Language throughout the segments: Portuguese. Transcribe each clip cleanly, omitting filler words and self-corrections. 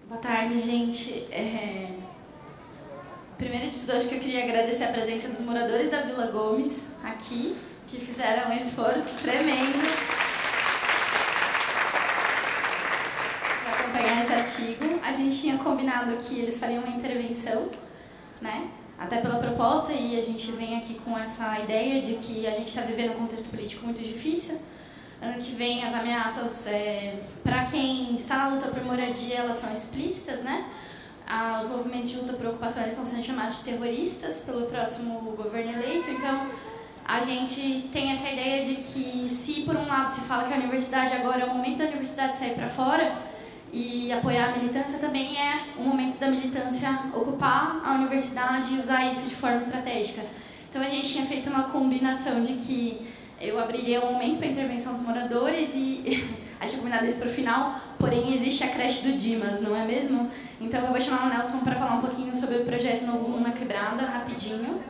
Boa tarde, gente. Primeiro de tudo, acho que eu queria agradecer a presença dos moradores da Vila Gomes aqui, que fizeram um esforço tremendo para acompanhar esse artigo. A gente tinha combinado que eles fariam uma intervenção, né? Até pela proposta, e a gente vem aqui com essa ideia de que a gente está vivendo um contexto político muito difícil. Ano que vem, as ameaças, para quem está na luta por moradia, elas são explícitas, né? Os movimentos de luta por ocupação estão sendo chamados de terroristas pelo próximo governo eleito. Então, a gente tem essa ideia de que, se por um lado se fala que a universidade agora é o momento da universidade sair para fora e apoiar a militância, também é o momento da militância ocupar a universidade e usar isso de forma estratégica. Então, a gente tinha feito uma combinação de que eu abriria um momento para a intervenção dos moradores e a gente combinado isso para o final, porém existe a creche do Dimas, não é mesmo? Então eu vou chamar o Nelson para falar um pouquinho sobre o projeto Novo Rumo na Quebrada, rapidinho.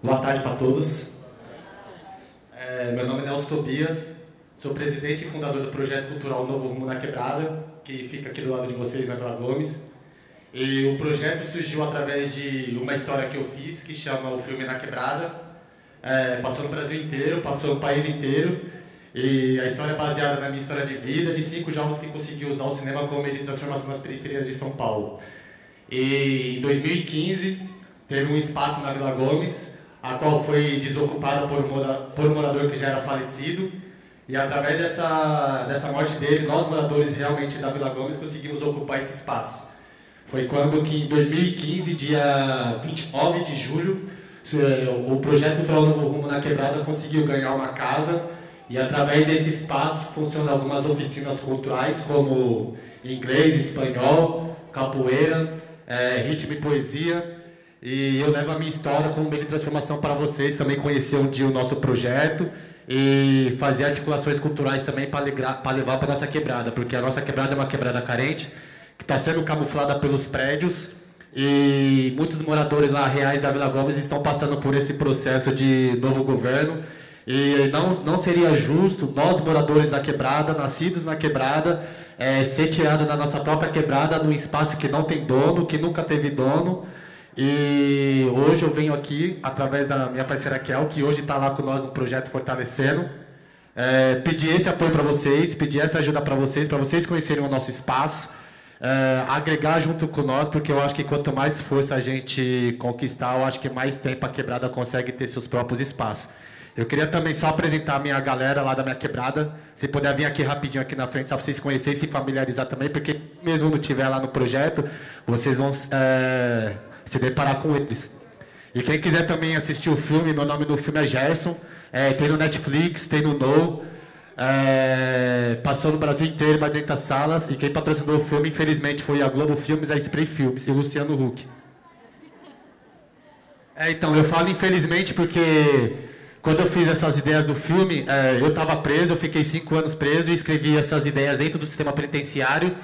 Boa tarde para todos. Meu nome é Nelson Tobias, sou presidente e fundador do projeto cultural Novo Rumo na Quebrada, que fica aqui do lado de vocês, na Vila Gomes. E o projeto surgiu através de uma história que eu fiz, que chama O Filme na Quebrada. Passou no Brasil inteiro, passou no país inteiro, e a história é baseada na minha história de vida, de 5 jovens que conseguiram usar o cinema como meio de transformação nas periferias de São Paulo. E em 2015 teve um espaço na Vila Gomes, a qual foi desocupada por um morador que já era falecido, e através dessa morte dele, nós moradores realmente da Vila Gomes conseguimos ocupar esse espaço. Foi quando que em 2015, dia 29 de julho, o projeto Cultural Novo Rumo na Quebrada conseguiu ganhar uma casa, e através desse espaço funcionam algumas oficinas culturais como inglês, espanhol, capoeira, ritmo e poesia, e eu levo a minha história como meio de transformação para vocês também conhecer um dia o nosso projeto e fazer articulações culturais também para levar para a nossa quebrada, porque a nossa quebrada é uma quebrada carente, que está sendo camuflada pelos prédios. E muitos moradores lá reais da Vila Gomes estão passando por esse processo de novo governo. E não seria justo nós, moradores da quebrada, nascidos na quebrada, ser tirado da nossa própria quebrada num espaço que não tem dono, que nunca teve dono. E hoje eu venho aqui, através da minha parceira Kel, que hoje está lá com nós no projeto Fortalecendo, pedir esse apoio para vocês, pedir essa ajuda para vocês conhecerem o nosso espaço. Agregar junto com nós, porque eu acho que quanto mais força a gente conquistar, eu acho que mais tempo a quebrada consegue ter seus próprios espaços. Eu queria também só apresentar a minha galera lá da minha quebrada, se puder vir aqui rapidinho aqui na frente, só para vocês conhecerem e se familiarizar também, porque mesmo não estiver lá no projeto, vocês vão se deparar com eles. E quem quiser também assistir o filme, meu nome do filme é Gerson, tem no Netflix, tem no No. Passou no Brasil inteiro, mais dentro das salas, e quem patrocinou o filme, infelizmente, foi a Globo Filmes, a Spray Filmes e o Luciano Huck. Então, eu falo infelizmente porque quando eu fiz essas ideias do filme, eu estava preso, eu fiquei 5 anos preso e escrevi essas ideias dentro do sistema penitenciário.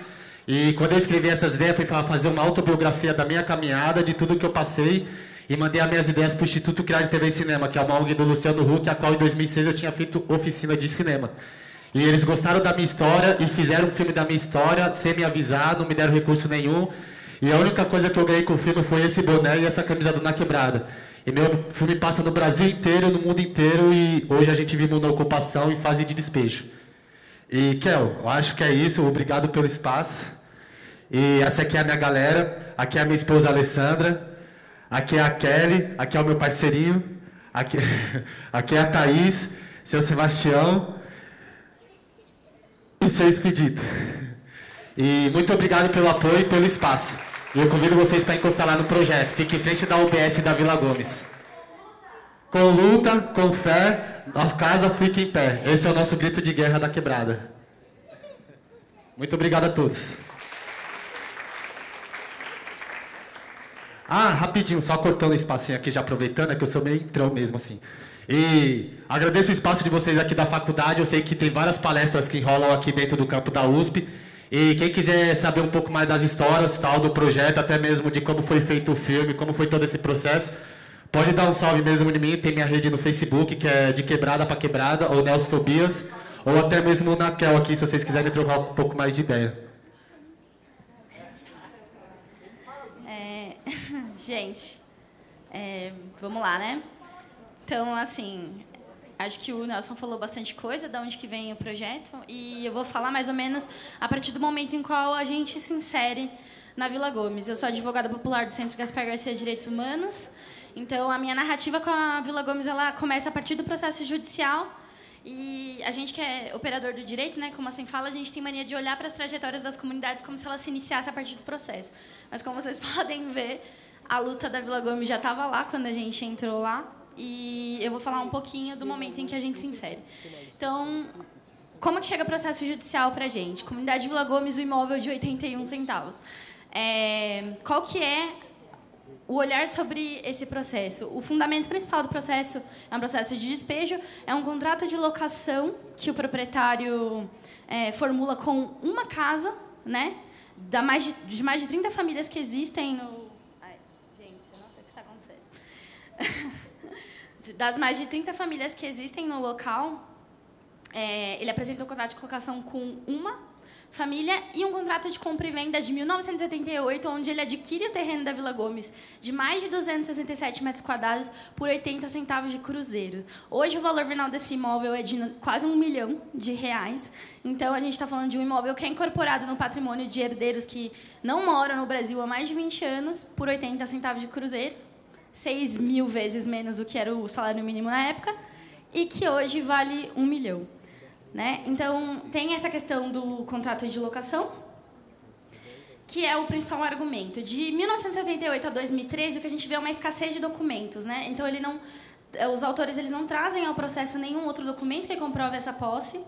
E quando eu escrevi essas ideias, fui fazer uma autobiografia da minha caminhada, de tudo que eu passei, e mandei as minhas ideias para o Instituto Criar TV e Cinema, que é uma ONG do Luciano Huck, a qual em 2006 eu tinha feito oficina de cinema. E eles gostaram da minha história e fizeram um filme da minha história, sem me avisar, não me deram recurso nenhum. E a única coisa que eu ganhei com o filme foi esse boné e essa camisa do Na Quebrada. E meu filme passa no Brasil inteiro, no mundo inteiro, e hoje a gente vive na ocupação e fase de despejo. E, Kel, eu acho que é isso, obrigado pelo espaço. E essa aqui é a minha galera, aqui é a minha esposa Alessandra. Aqui é a Kelly, aqui é o meu parceirinho, aqui é a Thaís, seu Sebastião e seu Expedito. E muito obrigado pelo apoio e pelo espaço. E eu convido vocês para encostar lá no projeto. Fique em frente da UBS da Vila Gomes. Com luta, com fé, nossa casa fica em pé. Esse é o nosso grito de guerra da quebrada. Muito obrigado a todos. Rapidinho, só cortando o espacinho aqui, já aproveitando, é que eu sou meio entrão mesmo, assim. E agradeço o espaço de vocês aqui da faculdade, eu sei que tem várias palestras que enrolam aqui dentro do campo da USP. E quem quiser saber um pouco mais das histórias, tal, do projeto, até mesmo de como foi feito o filme, como foi todo esse processo, pode dar um salve mesmo em mim, tem minha rede no Facebook, que é de Quebrada para Quebrada, ou Nelson Tobias, ou até mesmo na Kel aqui, se vocês quiserem trocar um pouco mais de ideia. Gente, vamos lá, né? Então, assim, acho que o Nelson falou bastante coisa, de onde que vem o projeto, e eu vou falar mais ou menos a partir do momento em qual a gente se insere na Vila Gomes. Eu sou advogada popular do Centro Gaspar Garcia de Direitos Humanos, então a minha narrativa com a Vila Gomes ela começa a partir do processo judicial, e a gente que é operador do direito, né, como assim fala, a gente tem mania de olhar para as trajetórias das comunidades como se elas se iniciassem a partir do processo. Mas como vocês podem ver, a luta da Vila Gomes já estava lá quando a gente entrou lá, e eu vou falar um pouquinho do momento em que a gente se insere. Então, como que chega o processo judicial para a gente? Comunidade Vila Gomes, o imóvel de 81 centavos. Qual que é o olhar sobre esse processo? O fundamento principal do processo é um processo de despejo, é um contrato de locação que o proprietário formula com uma casa, né, de mais de 30 famílias que existem no... Ai, gente, eu não sei o que está acontecendo. Das mais de 30 famílias que existem no local, ele apresenta um contrato de locação com uma família e um contrato de compra e venda de 1978, onde ele adquire o terreno da Vila Gomes de mais de 267 metros quadrados por 80 centavos de cruzeiro. Hoje o valor venal desse imóvel é de quase R$1 milhão. Então a gente está falando de um imóvel que é incorporado no patrimônio de herdeiros que não moram no Brasil há mais de 20 anos por 80 centavos de cruzeiro, 6 mil vezes menos do que era o salário mínimo na época, e que hoje vale R$1 milhão. Né? Então, tem essa questão do contrato de locação, que é o principal argumento. De 1978 a 2013, o que a gente vê é uma escassez de documentos. Né? Então, os autores eles não trazem ao processo nenhum outro documento que comprove essa posse,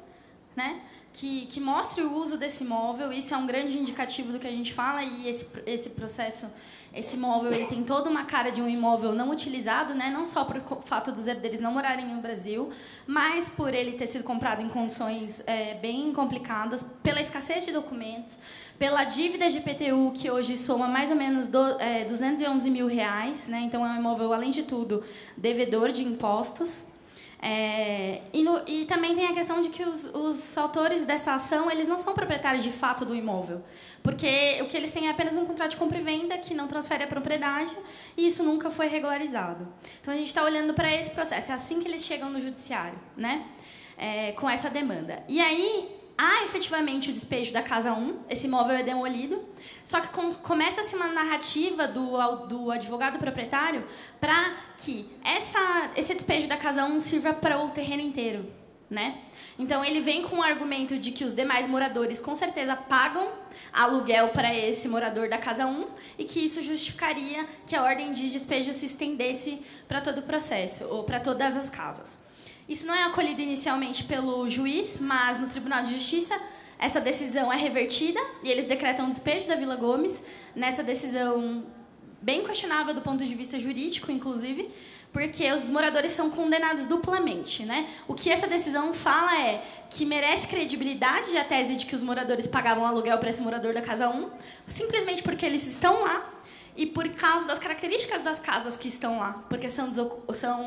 né? que mostre o uso desse imóvel. Isso é um grande indicativo do que a gente fala, e esse processo, esse imóvel, ele tem toda uma cara de um imóvel não utilizado, né? Não só por fato dos herdeiros não morarem no Brasil, mas por ele ter sido comprado em condições bem complicadas, pela escassez de documentos, pela dívida de IPTU, que hoje soma mais ou menos R$211 mil, né? Então é um imóvel, além de tudo, devedor de impostos. E também tem a questão de que os autores dessa ação eles não são proprietários de fato do imóvel, porque o que eles têm é apenas um contrato de compra e venda que não transfere a propriedade, e isso nunca foi regularizado. Então a gente está olhando para esse processo, é assim que eles chegam no judiciário, né? Com essa demanda. E aí há efetivamente o despejo da Casa 1, esse imóvel é demolido, só que começa-se uma narrativa do advogado proprietário para que esse despejo da Casa 1 sirva para o terreno inteiro. Né? Então, ele vem com o argumento de que os demais moradores, com certeza, pagam aluguel para esse morador da Casa 1 e que isso justificaria que a ordem de despejo se estendesse para todo o processo, ou para todas as casas. Isso não é acolhido inicialmente pelo juiz, mas no Tribunal de Justiça essa decisão é revertida e eles decretam o despejo da Vila Gomes, nessa decisão bem questionável do ponto de vista jurídico, inclusive, porque os moradores são condenados duplamente. Né? O que essa decisão fala é que merece credibilidade a tese de que os moradores pagavam aluguel para esse morador da Casa 1, simplesmente porque eles estão lá e por causa das características das casas que estão lá, porque são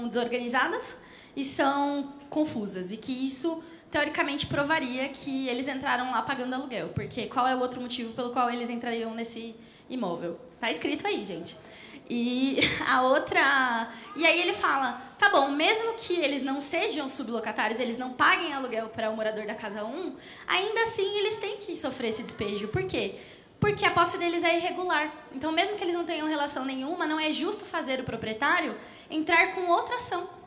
desorganizadas e são confusas, e que isso, teoricamente, provaria que eles entraram lá pagando aluguel, porque qual é o outro motivo pelo qual eles entrariam nesse imóvel? Tá escrito aí, gente. E a outra... E aí ele fala, tá bom, mesmo que eles não sejam sublocatários, eles não paguem aluguel para o morador da Casa 1, ainda assim eles têm que sofrer esse despejo. Por quê? Porque a posse deles é irregular. Então, mesmo que eles não tenham relação nenhuma, não é justo fazer o proprietário entrar com outra ação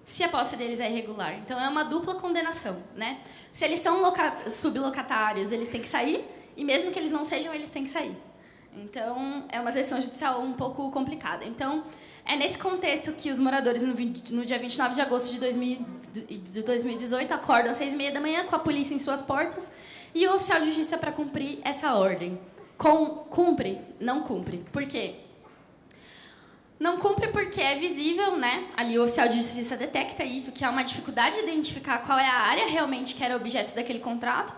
se a posse deles é irregular. Então, é uma dupla condenação. Né? Se eles são sublocatários, eles têm que sair, e mesmo que eles não sejam, eles têm que sair. Então, é uma decisão judicial um pouco complicada. Então, é nesse contexto que os moradores, no dia 29 de agosto de 2018, acordam às 6h30 da manhã com a polícia em suas portas e o oficial de justiça para cumprir essa ordem. Cumpre? Não cumpre. Por quê? Não cumpre porque é visível, né? Ali o oficial de justiça detecta isso, que há uma dificuldade de identificar qual é a área realmente que era objeto daquele contrato,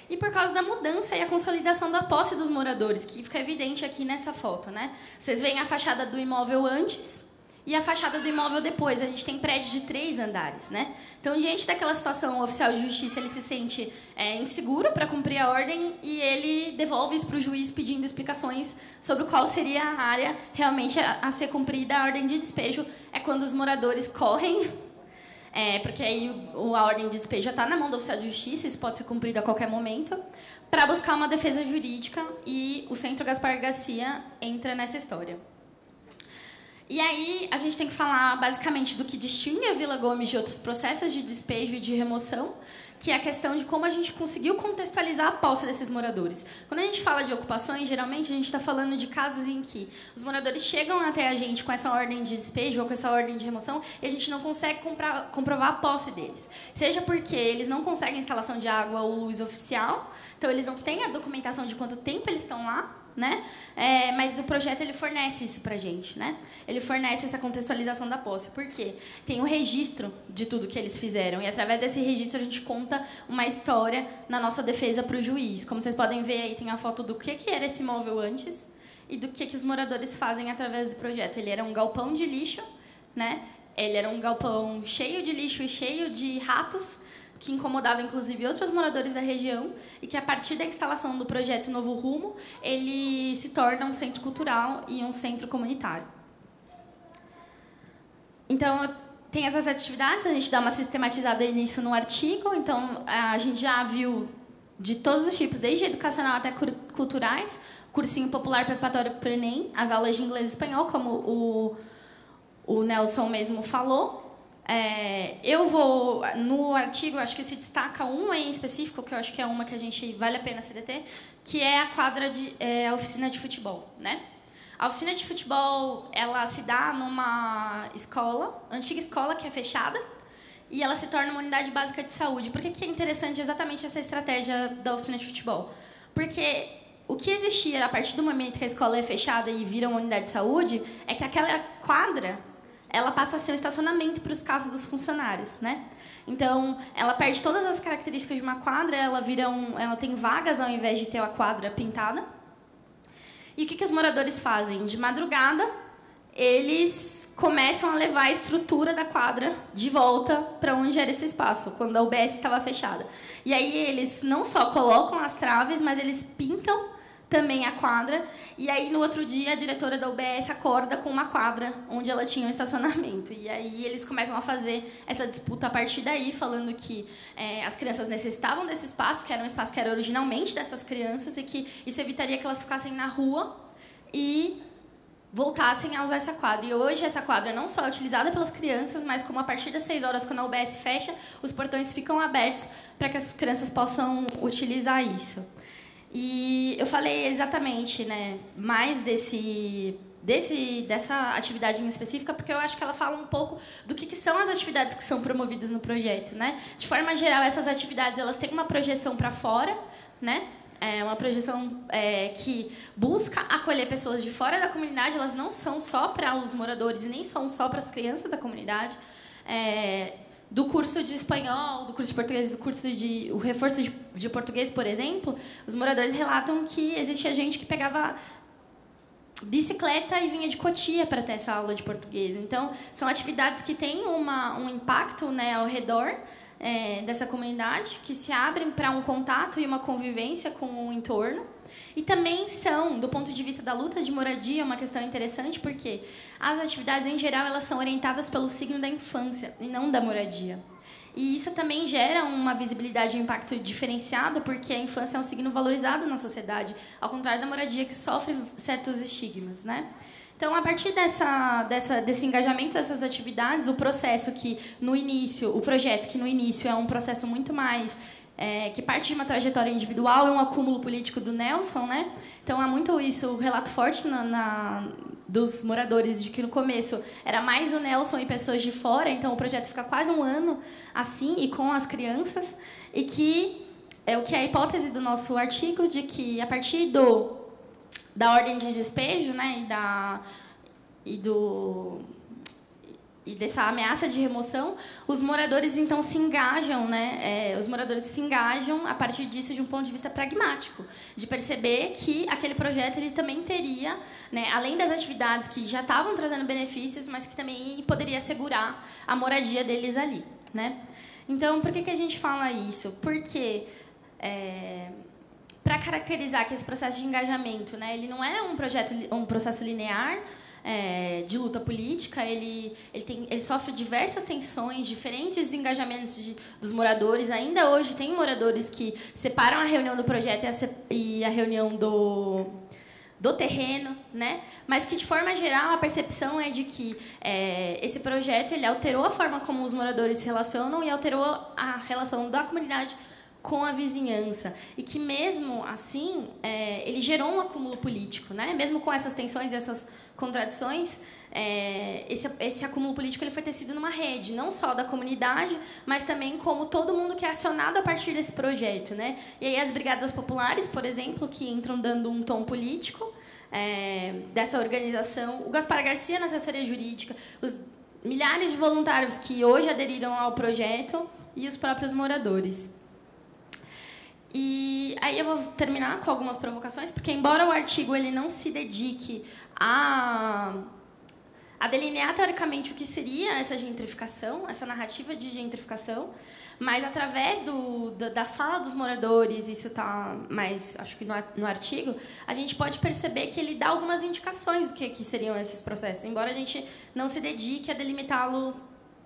e por causa da mudança e a consolidação da posse dos moradores, que fica evidente aqui nessa foto, né? Vocês veem a fachada do imóvel antes e a fachada do imóvel depois. A gente tem prédio de 3 andares, né? Então, diante daquela situação, o oficial de justiça ele se sente inseguro para cumprir a ordem e ele devolve isso para o juiz pedindo explicações sobre qual seria a área realmente a ser cumprida. A ordem de despejo é quando os moradores correm, porque aí a ordem de despejo já está na mão do oficial de justiça, isso pode ser cumprido a qualquer momento, para buscar uma defesa jurídica, e o Centro Gaspar Garcia entra nessa história. E aí a gente tem que falar basicamente do que distingue a Vila Gomes de outros processos de despejo e de remoção, que é a questão de como a gente conseguiu contextualizar a posse desses moradores. Quando a gente fala de ocupações, geralmente a gente está falando de casos em que os moradores chegam até a gente com essa ordem de despejo ou com essa ordem de remoção e a gente não consegue comprovar a posse deles. Seja porque eles não conseguem instalação de água ou luz oficial, então eles não têm a documentação de quanto tempo eles estão lá, né? Mas o projeto ele fornece isso para a gente, né? Ele fornece essa contextualização da posse. Por quê? Tem um registro de tudo que eles fizeram e através desse registro a gente conta uma história na nossa defesa para o juiz. Como vocês podem ver aí, tem a foto do que era esse imóvel antes e do que os moradores fazem através do projeto. Ele era um galpão de lixo, né? Ele era um galpão cheio de lixo e cheio de ratos, que incomodava, inclusive, outros moradores da região, e que, a partir da instalação do projeto Novo Rumo, ele se torna um centro cultural e um centro comunitário. Então, tem essas atividades, a gente dá uma sistematizada nisso no artigo, então, a gente já viu de todos os tipos, desde educacional até culturais, cursinho popular preparatório para o Enem, as aulas de inglês e espanhol, como o Nelson mesmo falou. Eu vou, no artigo, acho que se destaca uma em específico, que eu acho que é uma que a gente vale a pena se deter, que é a quadra a oficina de futebol, né? A oficina de futebol, ela se dá numa escola, antiga escola que é fechada, e ela se torna uma unidade básica de saúde. Por que é interessante exatamente essa estratégia da oficina de futebol? Porque o que existia a partir do momento que a escola é fechada e vira uma unidade de saúde é que aquela quadra ela passa a ser um estacionamento para os carros dos funcionários, né? Então, ela perde todas as características de uma quadra, ela tem vagas ao invés de ter a quadra pintada. E o que os moradores fazem? De madrugada, eles começam a levar a estrutura da quadra de volta para onde era esse espaço, quando a UBS estava fechada. E aí eles não só colocam as traves, mas eles pintam também a quadra, e aí no outro dia a diretora da UBS acorda com uma quadra onde ela tinha um estacionamento, e aí eles começam a fazer essa disputa a partir daí, falando que as crianças necessitavam desse espaço, que era um espaço que era originalmente dessas crianças, e que isso evitaria que elas ficassem na rua e voltassem a usar essa quadra. E hoje essa quadra não só é utilizada pelas crianças, mas como a partir das 6 horas, quando a UBS fecha, os portões ficam abertos para que as crianças possam utilizar isso. E eu falei exatamente, né, mais dessa atividade em específica, porque eu acho que ela fala um pouco do que são as atividades que são promovidas no projeto, né? De forma geral, essas atividades elas têm uma projeção para fora, né? Uma projeção que busca acolher pessoas de fora da comunidade. Elas não são só para os moradores e nem são só para as crianças da comunidade. Do curso de espanhol, do curso de português, do curso o reforço de português, por exemplo, os moradores relatam que existia gente que pegava bicicleta e vinha de Cotia para ter essa aula de português. Então, são atividades que têm um impacto, né, ao redor dessa comunidade, que se abrem para um contato e uma convivência com o entorno. E também são, do ponto de vista da luta de moradia, uma questão interessante, porque as atividades, em geral, elas são orientadas pelo signo da infância e não da moradia. E isso também gera uma visibilidade e um impacto diferenciado, porque a infância é um signo valorizado na sociedade, ao contrário da moradia, que sofre certos estigmas, né? Então, a partir desse engajamento dessas atividades, o processo que, no início, o projeto que, no início, é um processo muito mais que parte de uma trajetória individual, é um acúmulo político do Nelson, né? Então, há muito isso, o relato forte dos moradores, de que no começo era mais o Nelson e pessoas de fora, então o projeto fica quase um ano assim, e com as crianças, e que é o que é a hipótese do nosso artigo, de que a partir da ordem de despejo, né, e dessa ameaça de remoção, os moradores então se engajam, né? Os moradores se engajam a partir disso de um ponto de vista pragmático, de perceber que aquele projeto ele também teria, né, além das atividades que já estavam trazendo benefícios, mas que também poderia assegurar a moradia deles ali, né? Então, por que a gente fala isso? Porque para caracterizar que esse processo de engajamento, né, ele não é um processo linear, de luta política, ele sofre diversas tensões, diferentes engajamentos dos moradores. Ainda hoje tem moradores que separam a reunião do projeto e a reunião do terreno, né? Mas que, de forma geral, a percepção é de que esse projeto ele alterou a forma como os moradores se relacionam e alterou a relação da comunidade com a vizinhança. E que, mesmo assim, ele gerou um acúmulo político, né? Mesmo com essas tensões e essas contradições, esse acúmulo político ele foi tecido numa rede, não só da comunidade, mas também como todo mundo que é acionado a partir desse projeto, né? E aí as brigadas populares, por exemplo, que entram dando um tom político dessa organização, o Gaspar Garcia na assessoria jurídica, os milhares de voluntários que hoje aderiram ao projeto e os próprios moradores. E aí eu vou terminar com algumas provocações, porque embora o artigo ele não se dedique a delinear teoricamente o que seria essa gentrificação, essa narrativa de gentrificação, mas através da fala dos moradores, isso está mais, acho que no artigo, a gente pode perceber que ele dá algumas indicações do que seriam esses processos, embora a gente não se dedique a delimitá-lo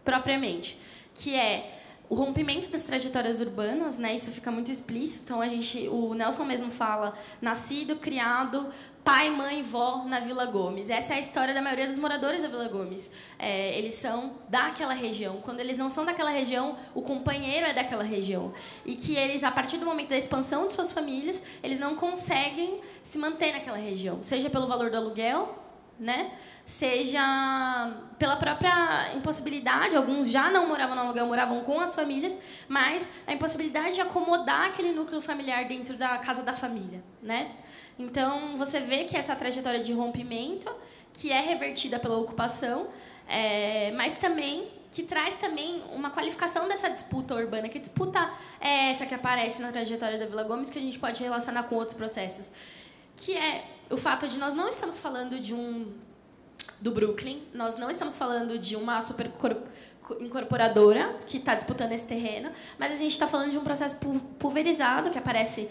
propriamente, que é o rompimento das trajetórias urbanas, né? Isso fica muito explícito. Então o Nelson mesmo fala: nascido, criado, pai, mãe, vó na Vila Gomes. Essa é a história da maioria dos moradores da Vila Gomes. Eles são daquela região. Quando eles não são daquela região, o companheiro é daquela região. E que eles, a partir do momento da expansão de suas famílias, eles não conseguem se manter naquela região, seja pelo valor do aluguel, né? Seja pela própria impossibilidade, alguns já não moravam no aluguel, moravam com as famílias, mas a impossibilidade de acomodar aquele núcleo familiar dentro da casa da família, né? Então, você vê que essa trajetória de rompimento, que é revertida pela ocupação, mas também que traz também uma qualificação dessa disputa urbana. Que disputa é essa que aparece na trajetória da Vila Gomes, que a gente pode relacionar com outros processos? Que é o fato de nós não estamos falando do Brooklyn, nós não estamos falando de uma super incorporadora que está disputando esse terreno, mas a gente está falando de um processo pulverizado que aparece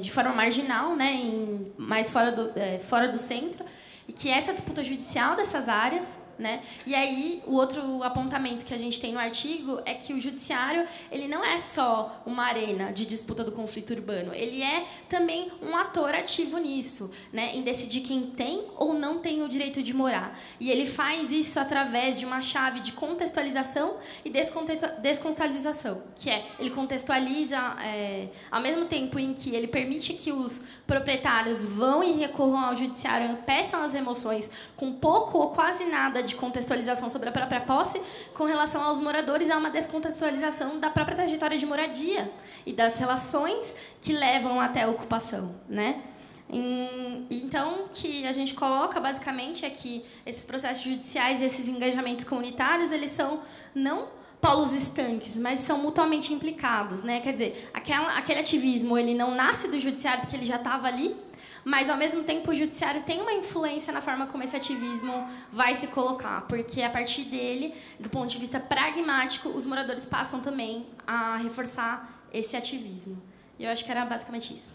de forma marginal, né, mais fora do centro, e que essa disputa judicial dessas áreas, né? E aí o outro apontamento que a gente tem no artigo é que o judiciário ele não é só uma arena de disputa do conflito urbano, ele é também um ator ativo nisso, né? Em decidir quem tem ou não tem o direito de morar. E ele faz isso através de uma chave de contextualização e descontextualização, que ele contextualiza ao mesmo tempo em que ele permite que os proprietários vão e recorram ao judiciário, peçam as remoções com pouco ou quase nada de contextualização sobre a própria posse, com relação aos moradores, há uma descontextualização da própria trajetória de moradia e das relações que levam até a ocupação, né? Então, o que a gente coloca, basicamente, é que esses processos judiciais, esses engajamentos comunitários, eles são não polos estanques, mas são mutuamente implicados, né? Quer dizer, aquele ativismo ele não nasce do judiciário porque ele já estava ali, mas, ao mesmo tempo, o judiciário tem uma influência na forma como esse ativismo vai se colocar, porque, a partir dele, do ponto de vista pragmático, os moradores passam também a reforçar esse ativismo. E eu acho que era basicamente isso.